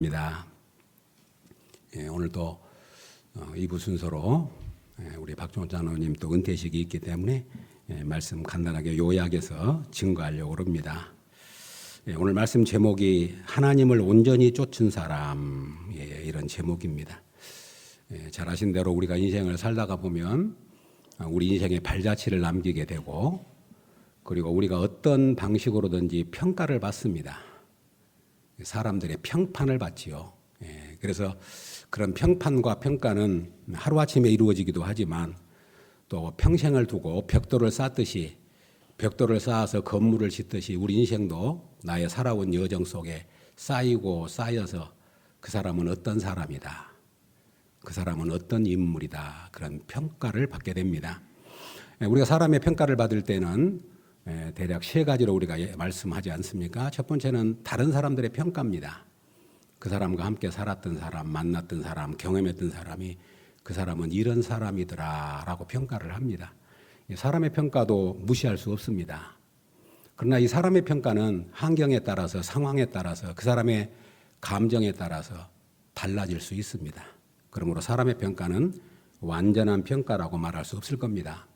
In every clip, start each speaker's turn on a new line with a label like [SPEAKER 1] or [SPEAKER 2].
[SPEAKER 1] 입니다. 오늘도 2부 순서로 우리 박종호 장로님 또 은퇴식이 있기 때문에 말씀 간단하게 요약해서 증거하려고 합니다. 오늘 말씀 제목이 하나님을 온전히 쫓은 사람, 이런 제목입니다. 잘 아신 대로 우리가 인생을 살다가 보면 우리 인생의 발자취를 남기게 되고, 그리고 우리가 어떤 방식으로든지 평가를 받습니다. 사람들의 평판을 받지요. 그래서 그런 평판과 평가는 하루아침에 이루어지기도 하지만 또 평생을 두고 벽돌을 쌓듯이, 벽돌을 쌓아서 건물을 짓듯이 우리 인생도 나의 살아온 여정 속에 쌓이고 쌓여서 그 사람은 어떤 사람이다, 그 사람은 어떤 인물이다, 그런 평가를 받게 됩니다. 우리가 사람의 평가를 받을 때는 대략 세 가지로 우리가 말씀하지 않습니까? 첫 번째는 다른 사람들의 평가입니다. 그 사람과 함께 살았던 사람, 만났던 사람, 경험했던 사람이 그 사람은 이런 사람이더라 라고 평가를 합니다. 사람의 평가도 무시할 수 없습니다. 그러나 이 사람의 평가는 환경에 따라서, 상황에 따라서, 그 사람의 감정에 따라서 달라질 수 있습니다. 그러므로 사람의 평가는 완전한 평가라고 말할 수 없을 겁니다.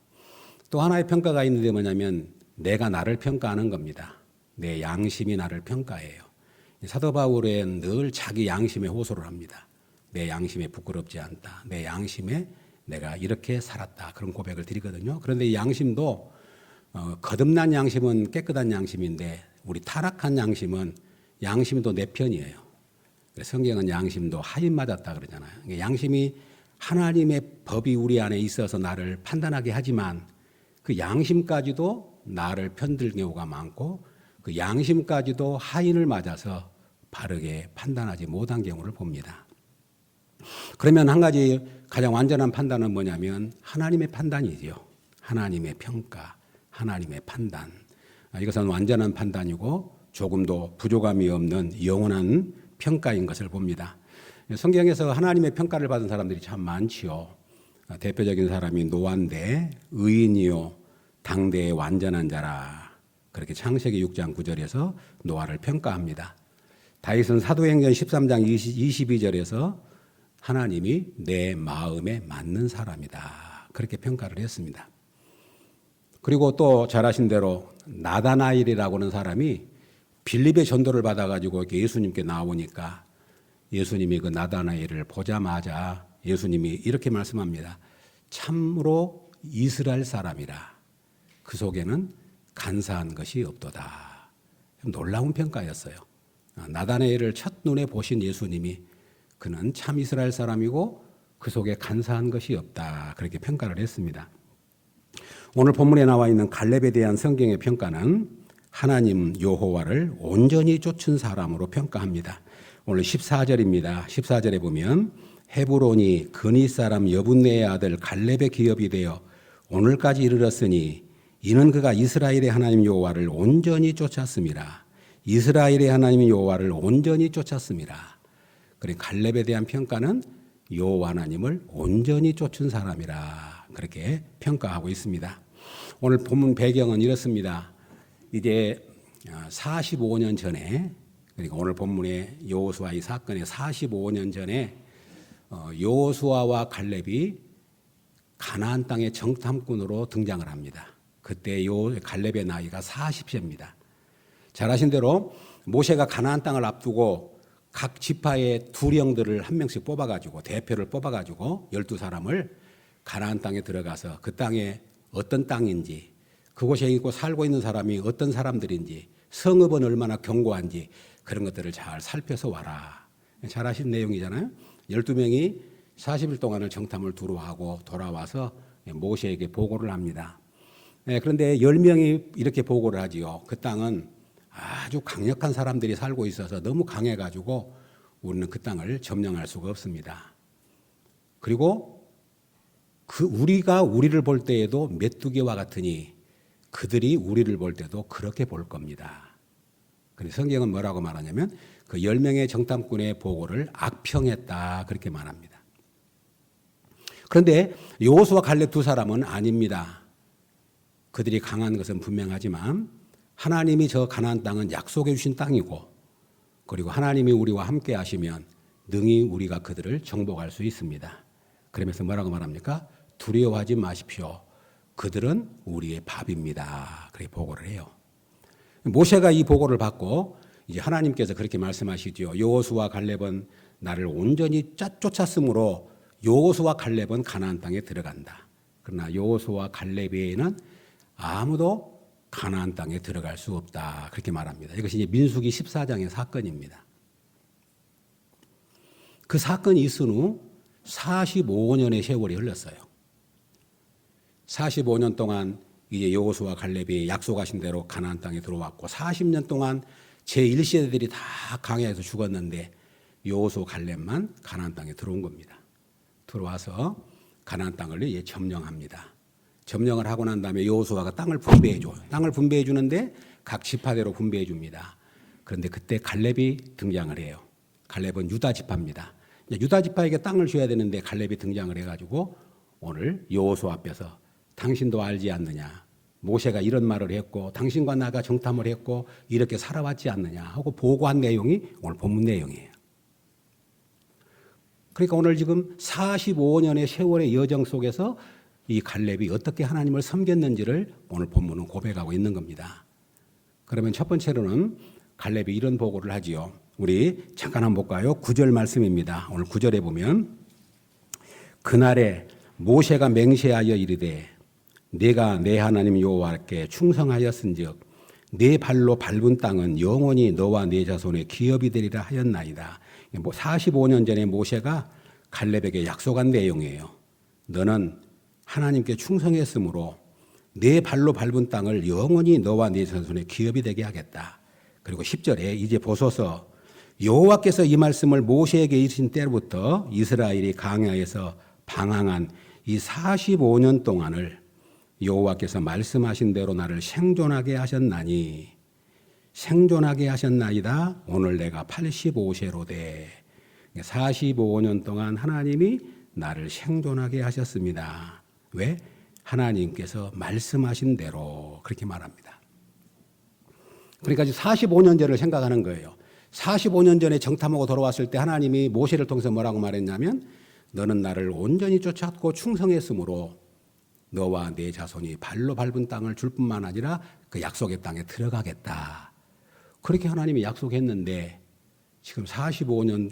[SPEAKER 1] 또 하나의 평가가 있는데 뭐냐면 내가 나를 평가하는 겁니다. 내 양심이 나를 평가해요. 사도 바울은 늘 자기 양심에 호소를 합니다. 내 양심에 부끄럽지 않다. 내 양심에 내가 이렇게 살았다. 그런 고백을 드리거든요. 그런데 이 양심도 거듭난 양심은 깨끗한 양심인데 우리 타락한 양심도 내 편이에요. 성경은 양심도 하인 맞았다 그러잖아요. 양심이 하나님의 법이 우리 안에 있어서 나를 판단하게 하지만 그 양심까지도 나를 편들 경우가 많고 그 양심까지도 하인을 맞아서 바르게 판단하지 못한 경우를 봅니다. 그러면 한 가지 가장 완전한 판단은 뭐냐면 하나님의 판단이지요. 하나님의 평가, 하나님의 판단. 이것은 완전한 판단이고 조금도 부족함이 없는 영원한 평가인 것을 봅니다. 성경에서 하나님의 평가를 받은 사람들이 참 많지요. 대표적인 사람이 노아인데 의인이요 당대의 완전한 자라, 그렇게 창세기 6장 9절에서 노아를 평가합니다. 다윗은 사도행전 13장 22절에서 하나님이 내 마음에 맞는 사람이다, 그렇게 평가를 했습니다. 그리고 또 잘 아신 대로 나다나엘이라고 하는 사람이 빌립의 전도를 받아가지고 예수님께 나오니까 예수님이 그 나다나엘을 보자마자 예수님이 이렇게 말씀합니다. 참으로 이스라엘 사람이라, 그 속에는 간사한 것이 없도다. 놀라운 평가였어요. 나다나엘을 첫눈에 보신 예수님이 그는 참 이스라엘 사람이고 그 속에 간사한 것이 없다, 그렇게 평가를 했습니다. 오늘 본문에 나와 있는 갈렙에 대한 성경의 평가는 하나님 여호와를 온전히 쫓은 사람으로 평가합니다. 오늘 14절입니다. 14절에 보면 헤브론이 그니 사람 여분네의 아들 갈렙의 기업이 되어 오늘까지 이르렀으니 이는 그가 이스라엘의 하나님 여호와를 온전히 쫓았습니다. 이스라엘의 하나님 여호와를 온전히 쫓았습니다. 그리고 갈렙에 대한 평가는 여호와 하나님을 온전히 쫓은 사람이라, 그렇게 평가하고 있습니다. 오늘 본문 배경은 이렇습니다. 이제 45년 전에, 그러니까 오늘 본문의 여호수아 이 사건의 45년 전에 여호수아와 갈렙이 가나안 땅의 정탐꾼으로 등장을 합니다. 그때 갈렙의 나이가 40세입니다. 잘 아신 대로 모세가 가나안 땅을 앞두고 각 지파의 두령들을 한 명씩 뽑아가지고, 대표를 뽑아가지고 12사람을 가나안 땅에 들어가서 그 땅에 어떤 땅인지, 그곳에 있고 살고 있는 사람이 어떤 사람들인지, 성읍은 얼마나 견고한지 그런 것들을 잘 살펴서 와라. 잘 아신 내용이잖아요. 12명이 40일 동안을 정탐을 두루 하고 돌아와서 모세에게 보고를 합니다. 그런데 10명이 이렇게 보고를 하지요. 그 땅은 아주 강력한 사람들이 살고 있어서 너무 강해가지고 우리는 그 땅을 점령할 수가 없습니다. 그리고 우리가 우리를 볼 때에도 메뚜기와 같으니 그들이 우리를 볼 때도 그렇게 볼 겁니다. 그런데 성경은 뭐라고 말하냐면 그 10명의 정탐꾼의 보고를 악평했다, 그렇게 말합니다. 그런데 여호수아 갈렙 두 사람은 아닙니다. 그들이 강한 것은 분명하지만 하나님이 저 가나안 땅은 약속해 주신 땅이고 그리고 하나님이 우리와 함께 하시면 능히 우리가 그들을 정복할 수 있습니다. 그러면서 뭐라고 말합니까? 두려워하지 마십시오. 그들은 우리의 밥입니다. 그렇게 보고를 해요. 모세가 이 보고를 받고 이제 하나님께서 그렇게 말씀하시죠. 여호수아와 갈렙은 나를 온전히 쫓았으므로 여호수아와 갈렙은 가나안 땅에 들어간다. 그러나 여호수아와 갈렙 외에는 아무도 가나안 땅에 들어갈 수 없다. 그렇게 말합니다. 이것이 이제 민수기 14장의 사건입니다. 그 사건이 있은 후 45년의 세월이 흘렀어요. 45년 동안 이제 여호수아와 갈렙이 약속하신 대로 가나안 땅에 들어왔고 40년 동안 제1세대들이 다 광야에서 죽었는데 여호수아 갈렙만 가나안 땅에 들어온 겁니다. 들어와서 가나안 땅을 이제 점령합니다. 점령을 하고 난 다음에 여호수아가 땅을 분배해 줘요. 땅을 분배해 주는데 각 지파대로 분배해 줍니다. 그런데 그때 갈렙이 등장을 해요. 갈렙은 유다 지파입니다. 유다 지파에게 땅을 줘야 되는데 갈렙이 등장을 해가지고 오늘 여호수아 앞에서 당신도 알지 않느냐. 모세가 이런 말을 했고 당신과 나가 정탐을 했고 이렇게 살아왔지 않느냐 하고 보고한 내용이 오늘 본문 내용이에요. 그러니까 오늘 지금 45년의 세월의 여정 속에서 이 갈렙이 어떻게 하나님을 섬겼는지를 오늘 본문은 고백하고 있는 겁니다. 그러면 첫 번째로는 갈렙이 이런 보고를 하지요. 우리 잠깐 한번 볼까요? 9절 말씀입니다. 오늘 9절에 보면 그날에 모세가 맹세하여 이르되 내가 내 하나님 여호와께 충성하였은즉 내 발로 밟은 땅은 영원히 너와 네 자손의 기업이 되리라 하였나이다. 45년 전에 모세가 갈렙에게 약속한 내용이에요. 너는 하나님께 충성했으므로 내 발로 밟은 땅을 영원히 너와 네 자손의 기업이 되게 하겠다. 그리고 10절에 이제 보소서 여호와께서 이 말씀을 모세에게 이르신 때로부터 이스라엘이 광야에서 방황한 이 45년 동안을 여호와께서 말씀하신 대로 나를 생존하게 하셨나니 생존하게 하셨나이다. 오늘 내가 85세로 돼. 45년 동안 하나님이 나를 생존하게 하셨습니다. 왜? 하나님께서 말씀하신 대로 그렇게 말합니다. 그러니까 45년 전을 생각하는 거예요. 45년 전에 정탐하고 돌아왔을 때 하나님이 모세를 통해서 뭐라고 말했냐면 너는 나를 온전히 쫓았고 충성했으므로 너와 네 자손이 발로 밟은 땅을 줄 뿐만 아니라 그 약속의 땅에 들어가겠다. 그렇게 하나님이 약속했는데 지금 45년을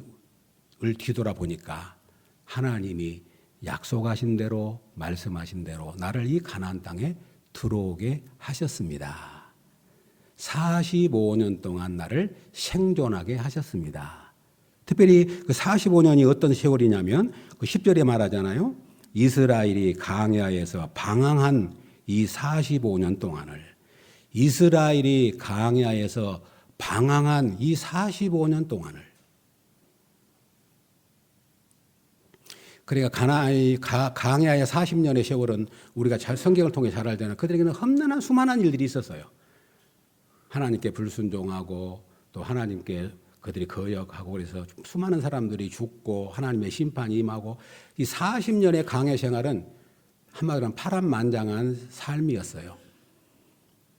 [SPEAKER 1] 뒤돌아보니까 하나님이 약속하신 대로 말씀하신 대로 나를 이 가나안 땅에 들어오게 하셨습니다. 45년 동안 나를 생존하게 하셨습니다. 특별히 그 45년이 어떤 세월이냐면 그 10절에 말하잖아요. 이스라엘이 광야에서 방황한 이 45년 동안을 이스라엘이 광야에서 방황한 이 45년 동안을 그러니까 광야의 40년의 세월은 우리가 잘 성경을 통해 잘 알잖아요. 그들에게는 험난한 수많은 일들이 있었어요. 하나님께 불순종하고 또 하나님께 그들이 거역하고 그래서 수많은 사람들이 죽고 하나님의 심판이 임하고 이 40년의 광야 생활은 한마디로 하면 파란만장한 삶이었어요.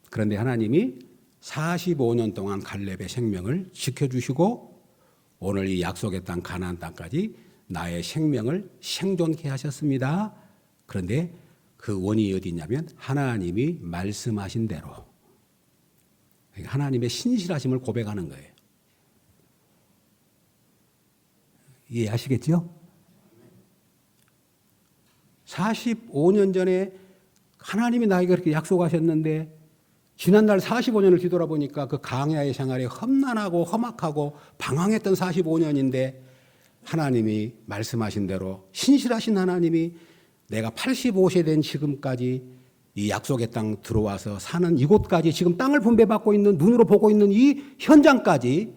[SPEAKER 1] 그런데 하나님이 45년 동안 갈렙의 생명을 지켜주시고 오늘 이 약속의 땅 가나안 땅까지 나의 생명을 생존케 하셨습니다. 그런데 그 원인이 어디 있냐면 하나님이 말씀하신 대로 하나님의 신실하심을 고백하는 거예요. 이해하시겠죠? 45년 전에 하나님이 나에게 그렇게 약속하셨는데 지난날 45년을 뒤돌아보니까 그 광야의 생활이 험난하고 험악하고 방황했던 45년인데 하나님이 말씀하신 대로 신실하신 하나님이 내가 85세 된 지금까지 이 약속의 땅 들어와서 사는 이곳까지 지금 땅을 분배받고 있는 눈으로 보고 있는 이 현장까지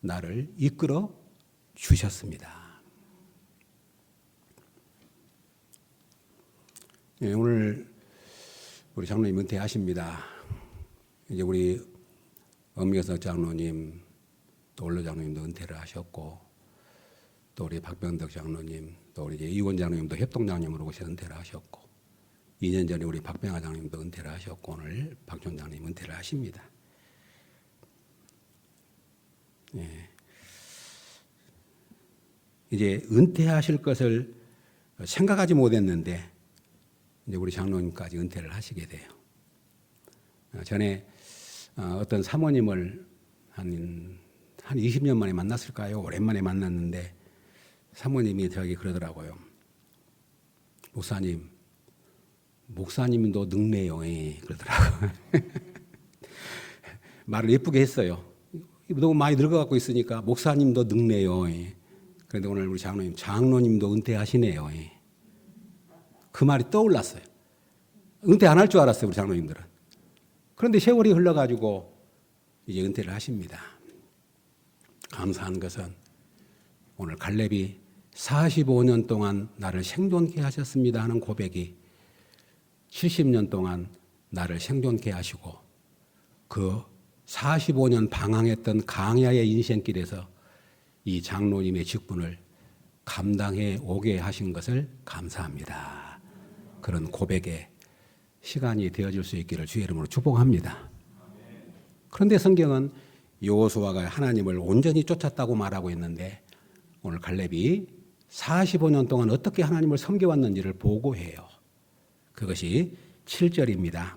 [SPEAKER 1] 나를 이끌어 주셨습니다. 네, 오늘 우리 장로님 은퇴하십니다. 이제 우리 엄미여석 장로님 또 올로 장로님도 은퇴를 하셨고 또 우리 박병덕 장로님 또 우리 이원 장로님도 협동장로님으로 오셔서 은퇴를 하셨고 2년 전에 우리 박병하 장로님도 은퇴를 하셨고 오늘 박종 장로님 은퇴를 하십니다. 이제 은퇴하실 것을 생각하지 못했는데 이제 우리 장로님까지 은퇴를 하시게 돼요. 전에 어떤 사모님을 한 20년 만에 만났을까요? 오랜만에 만났는데 사모님이 저기 그러더라고요. 목사님도 늙네요. 그러더라고요. 말을 예쁘게 했어요. 너무 많이 늙어갖고 있으니까 목사님도 늙네요. 그런데 오늘 우리 장로님도 은퇴하시네요. 그 말이 떠올랐어요. 은퇴 안 할 줄 알았어요, 우리 장로님들은. 그런데 세월이 흘러가지고 이제 은퇴를 하십니다. 감사한 것은 오늘 갈렙이 45년 동안 나를 생존케 하셨습니다 하는 고백이 70년 동안 나를 생존케 하시고 그 45년 방황했던 강야의 인생길에서 이 장로님의 직분을 감당해 오게 하신 것을 감사합니다. 그런 고백에 시간이 되어질 수 있기를 주의 이름으로 축복합니다. 그런데 성경은 여호수아가 하나님을 온전히 쫓았다고 말하고 있는데 오늘 갈렙이 45년 동안 어떻게 하나님을 섬겨왔는지를 보고해요. 그것이 7절입니다.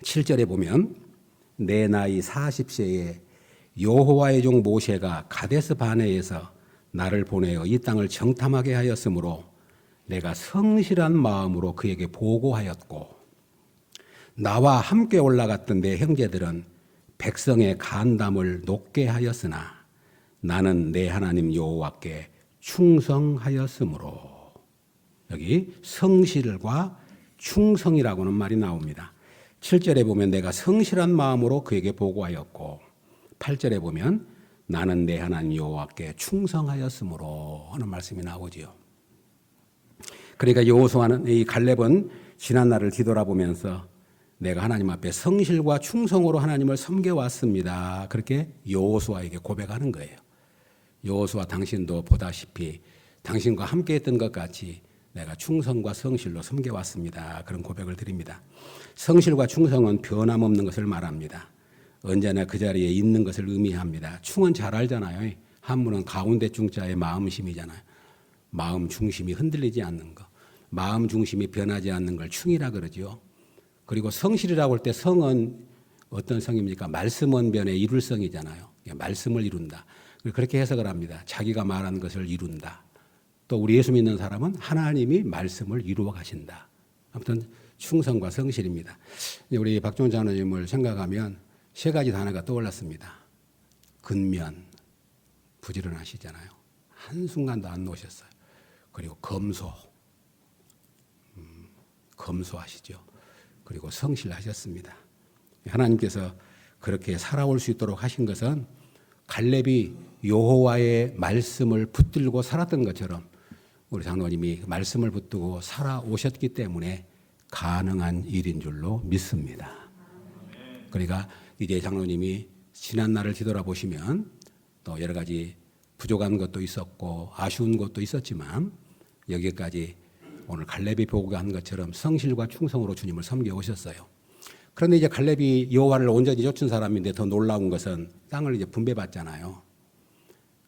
[SPEAKER 1] 7절에 보면 내 나이 40세에 여호와의 종 모세가 가데스 바네에서 나를 보내어 이 땅을 정탐하게 하였으므로 내가 성실한 마음으로 그에게 보고하였고 나와 함께 올라갔던 내 형제들은 백성의 간담을 높게 하였으나 나는 내 하나님 여호와께 충성하였으므로 여기 성실과 충성이라고는 말이 나옵니다. 7절에 보면 내가 성실한 마음으로 그에게 보고하였고 8절에 보면 나는 내 하나님 여호와께 충성하였으므로 하는 말씀이 나오지요. 그러니까 여호수아는 이 갈렙은 지난 날을 뒤돌아보면서 내가 하나님 앞에 성실과 충성으로 하나님을 섬겨왔습니다. 그렇게 여호수아에게 고백하는 거예요. 여호수아 당신도 보다시피 당신과 함께했던 것 같이 내가 충성과 성실로 섬겨왔습니다. 그런 고백을 드립니다. 성실과 충성은 변함없는 것을 말합니다. 언제나 그 자리에 있는 것을 의미합니다. 충은 잘 알잖아요. 한문은 가운데 중자의 마음심이잖아요. 마음 중심이 흔들리지 않는 것. 마음 중심이 변하지 않는 걸 충이라 그러죠. 그리고 성실이라고 할 때 성은 어떤 성입니까? 말씀 원변의 이룰성이잖아요. 말씀을 이룬다. 그렇게 해석을 합니다. 자기가 말한 것을 이룬다. 또 우리 예수 믿는 사람은 하나님이 말씀을 이루어 가신다. 아무튼 충성과 성실입니다. 우리 박종원 장로님을 생각하면 세 가지 단어가 떠올랐습니다. 근면, 부지런하시잖아요. 한순간도 안 놓으셨어요. 그리고 검소하시죠. 그리고 성실하셨습니다. 하나님께서 그렇게 살아올 수 있도록 하신 것은 갈렙이 여호와의 말씀을 붙들고 살았던 것처럼 우리 장로님이 말씀을 붙들고 살아오셨기 때문에 가능한 일인 줄로 믿습니다. 그러니까 이제 장로님이 지난 날을 뒤돌아보시면 또 여러 가지 부족한 것도 있었고 아쉬운 것도 있었지만 여기까지 오늘 갈렙이 보고한 것처럼 성실과 충성으로 주님을 섬겨 오셨어요. 그런데 이제 갈렙이 여호와를 온전히 쫓은 사람인데 더 놀라운 것은 땅을 이제 분배받잖아요.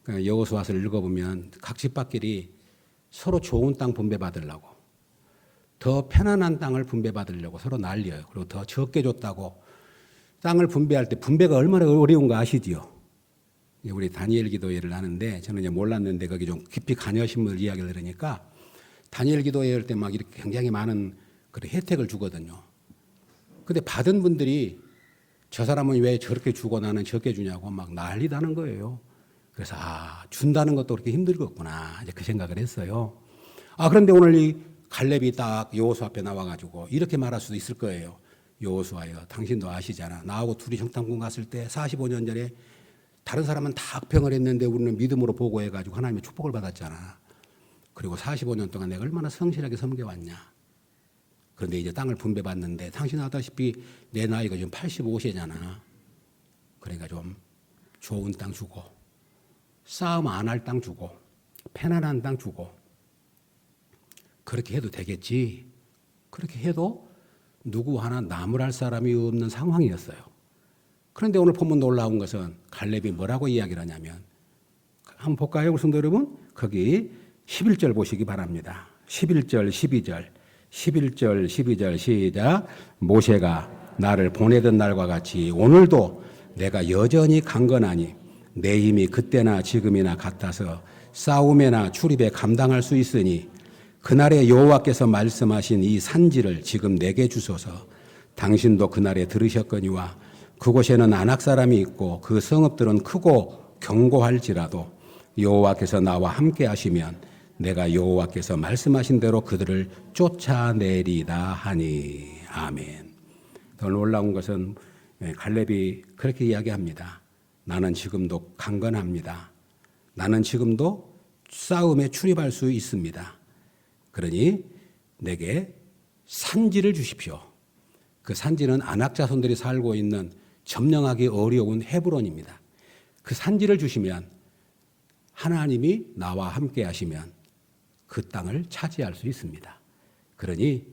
[SPEAKER 1] 그러니까 여호수아서를 읽어보면 각 집밥끼리 서로 좋은 땅 분배받으려고 더 편안한 땅을 분배받으려고 서로 난리여요. 그리고 더 적게 줬다고 땅을 분배할 때 분배가 얼마나 어려운가 아시지요? 우리 다니엘 기도회를 하는데 저는 이제 몰랐는데 거기 좀 깊이 관여하신 분 이야기를 들으니까 다니엘 기도회 할 때 막 이렇게 굉장히 많은 그런 혜택을 주거든요. 근데 받은 분들이 저 사람은 왜 저렇게 주고 나는 적게 주냐고 막 난리다는 거예요. 그래서 준다는 것도 그렇게 힘들겠구나 이제 그 생각을 했어요. 그런데 오늘 이 갈렙이 딱 여호수아 앞에 나와가지고 이렇게 말할 수도 있을 거예요. 여호수아여, 당신도 아시잖아. 나하고 둘이 정탐꾼 갔을 때 45년 전에 다른 사람은 다 악평을 했는데 우리는 믿음으로 보고해가지고 하나님의 축복을 받았잖아. 그리고 45년 동안 내가 얼마나 성실하게 섬겨왔냐. 그런데 이제 땅을 분배받는데 당신 아다시피 내 나이가 지금 85세잖아. 그러니까 좀 좋은 땅 주고 싸움 안 할 땅 주고 편안한 땅 주고 그렇게 해도 되겠지. 그렇게 해도 누구 하나 나무랄 사람이 없는 상황이었어요. 그런데 오늘 본문 놀라운 것은 갈렙이 뭐라고 이야기를 하냐면, 한번 볼까요, 우리 성도 여러분? 거기 11절 보시기 바랍니다. 11절, 12절, 11절, 12절 시작. 모세가 나를 보내던 날과 같이 오늘도 내가 여전히 강건하니 내 힘이 그때나 지금이나 같아서 싸움에나 출입에 감당할 수 있으니 그날에 여호와께서 말씀하신 이 산지를 지금 내게 주소서. 당신도 그날에 들으셨거니와 그곳에는 아낙 사람이 있고 그 성읍들은 크고 견고할지라도 여호와께서 나와 함께 하시면 내가 여호와께서 말씀하신 대로 그들을 쫓아내리다 하니. 아멘. 더 놀라운 것은 갈렙이 그렇게 이야기합니다. 나는 지금도 강건합니다. 나는 지금도 싸움에 출입할 수 있습니다. 그러니 내게 산지를 주십시오. 그 산지는 아낙 자손들이 살고 있는 점령하기 어려운 헤브론입니다. 그 산지를 주시면 하나님이 나와 함께 하시면 그 땅을 차지할 수 있습니다. 그러니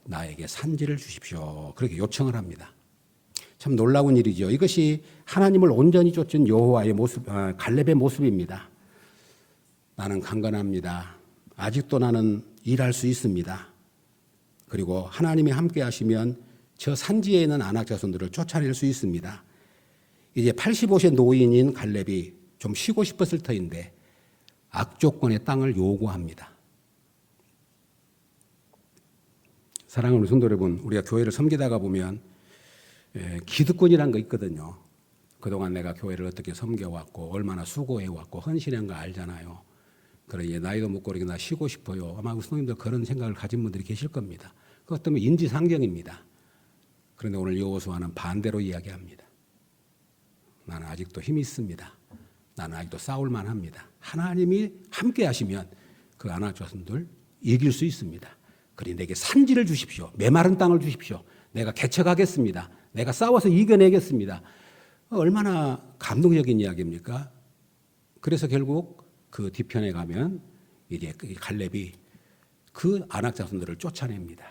[SPEAKER 1] 나에게 산지를 주십시오. 그렇게 요청을 합니다. 참 놀라운 일이죠. 이것이 하나님을 온전히 쫓은 여호와의 모습, 갈렙의 모습입니다. 나는 강건합니다. 아직도 나는 일할 수 있습니다. 그리고 하나님이 함께 하시면 저 산지에 있는 아낙 자손들을 쫓아낼 수 있습니다. 이제 85세 노인인 갈렙이 좀 쉬고 싶었을 터인데 악조건의 땅을 요구합니다. 사랑하는 성도 여러분, 우리가 교회를 섬기다가 보면 기득권이란 거 있거든요. 그동안 내가 교회를 어떻게 섬겨왔고 얼마나 수고해왔고 헌신한 거 알잖아요. 그러니 나이도 먹고 그러니 나 쉬고 싶어요. 아마 성도님들 그런 생각을 가진 분들이 계실 겁니다. 그것 때문에 인지상정입니다. 그런데 오늘 여호수아는 반대로 이야기합니다. 나는 아직도 힘이 있습니다. 나는 아직도 싸울만 합니다. 하나님이 함께 하시면 그 아낙 자손들 이길 수 있습니다. 그러니 내게 산지를 주십시오. 메마른 땅을 주십시오. 내가 개척하겠습니다. 내가 싸워서 이겨내겠습니다. 얼마나 감동적인 이야기입니까? 그래서 결국 그 뒤편에 가면 이제 갈렙이 그 아낙 자손들을 쫓아냅니다.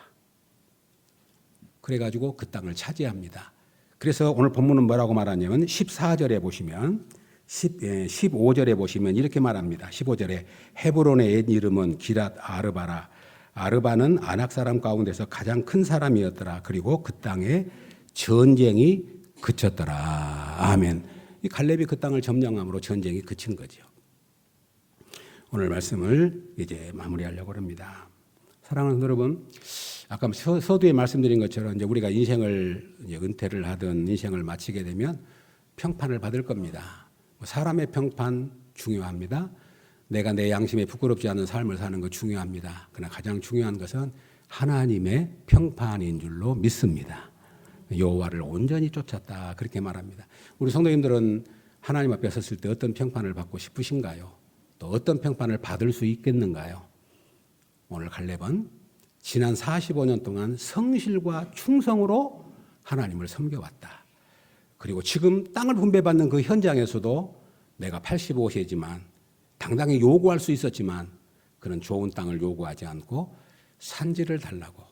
[SPEAKER 1] 그래가지고 그 땅을 차지합니다. 그래서 오늘 본문은 뭐라고 말하냐면 14절에 보시면 15절에 보시면 이렇게 말합니다. 15절에 헤브론의 옛 이름은 기랏 아르바라. 아르바는 아낙 사람 가운데서 가장 큰 사람이었더라. 그리고 그 땅에 전쟁이 그쳤더라. 아멘. 이 갈렙이 그 땅을 점령함으로 전쟁이 그친 거죠. 오늘 말씀을 이제 마무리하려고 합니다. 사랑하는 여러분, 아까 서두에 말씀드린 것처럼 이제 우리가 인생을 이제 은퇴를 하든 인생을 마치게 되면 평판을 받을 겁니다. 사람의 평판 중요합니다. 내가 내 양심에 부끄럽지 않은 삶을 사는 거 중요합니다. 그러나 가장 중요한 것은 하나님의 평판인 줄로 믿습니다. 여호와를 온전히 쫓았다 그렇게 말합니다. 우리 성도님들은 하나님 앞에 섰을 때 어떤 평판을 받고 싶으신가요? 또 어떤 평판을 받을 수 있겠는가요? 오늘 갈렙은 지난 45년 동안 성실과 충성으로 하나님을 섬겨왔다. 그리고 지금 땅을 분배받는 그 현장에서도 내가 85세지만 당당히 요구할 수 있었지만 그런 좋은 땅을 요구하지 않고 산지를 달라고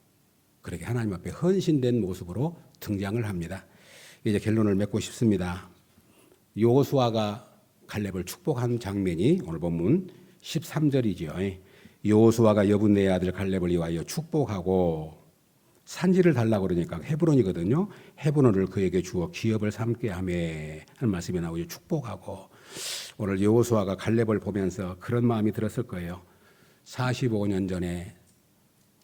[SPEAKER 1] 그렇게 하나님 앞에 헌신된 모습으로 등장을 합니다. 이제 결론을 맺고 싶습니다. 여호수아가 갈렙을 축복한 장면이 오늘 본문 13절이죠. 여호수아가 여분네의 아들 갈렙을 위하여 축복하고 산지를 달라고 그러니까 헤브론이거든요. 헤브론을 그에게 주어 기업을 삼게 하며 하는 말씀이 나오죠. 축복하고. 오늘 여호수아가 갈렙을 보면서 그런 마음이 들었을 거예요. 45년 전에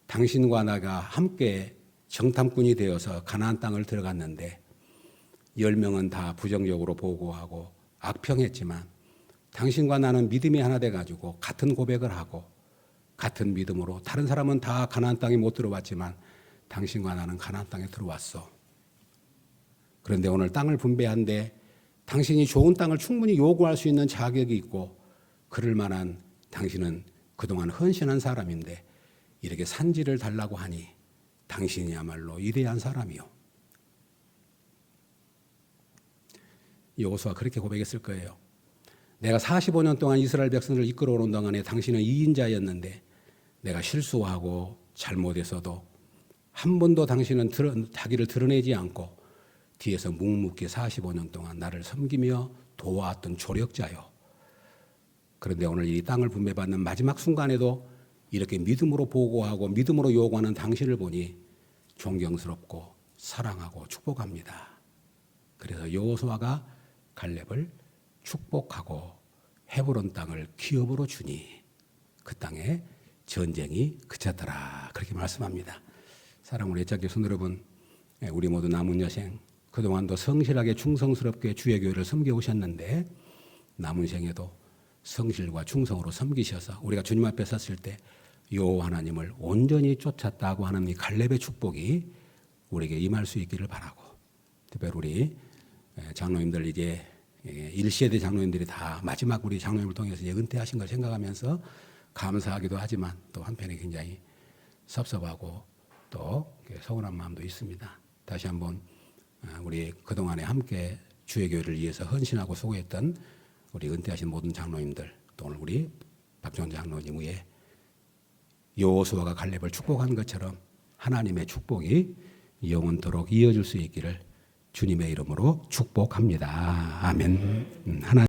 [SPEAKER 1] 당신과 나가 함께 정탐꾼이 되어서 가나안 땅을 들어갔는데 10명은 다 부정적으로 보고하고 악평했지만 당신과 나는 믿음이 하나 돼가지고 같은 고백을 하고 같은 믿음으로 다른 사람은 다 가나안 땅에 못 들어왔지만 당신과 나는 가나안 땅에 들어왔어. 그런데 오늘 땅을 분배한데 당신이 좋은 땅을 충분히 요구할 수 있는 자격이 있고 그럴 만한 당신은 그동안 헌신한 사람인데 이렇게 산지를 달라고 하니 당신이야말로 위대한 사람이요. 여호수아가 그렇게 고백했을 거예요. 내가 45년 동안 이스라엘 백성들을 이끌어오는 동안에 당신은 2인자였는데 내가 실수하고 잘못해서도 한 번도 당신은 자기를 드러내지 않고 뒤에서 묵묵히 45년 동안 나를 섬기며 도와왔던 조력자요. 그런데 오늘 이 땅을 분배받는 마지막 순간에도 이렇게 믿음으로 보고하고 믿음으로 요구하는 당신을 보니 존경스럽고 사랑하고 축복합니다. 그래서 여호수아가 갈렙을 축복하고 헤브론 땅을 기업으로 주니 그 땅에 전쟁이 그쳤더라. 그렇게 말씀합니다. 사랑하는 애착 성도 여러분, 우리 모두 남은 여생 그동안도 성실하게 충성스럽게 주의 교회를 섬겨오셨는데 남은 생에도 성실과 충성으로 섬기셔서 우리가 주님 앞에 섰을 때 여호와 하나님을 온전히 쫓았다고 하는 이 갈렙의 축복이 우리에게 임할 수 있기를 바라고, 특별히 우리 장로님들 이제 1세대 장로님들이 다 마지막 우리 장로님을 통해서 이제 은퇴하신 걸 생각하면서 감사하기도 하지만 또 한편에 굉장히 섭섭하고 또 서운한 마음도 있습니다. 다시 한번 우리 그동안에 함께 주의 교회를 위해서 헌신하고 수고했던 우리 은퇴하신 모든 장로님들, 또 오늘 우리 박종원 장로님 위에 여호수아가 갈렙을 축복한 것처럼 하나님의 축복이 영원토록 이어질 수 있기를 주님의 이름으로 축복합니다. 아멘. 하나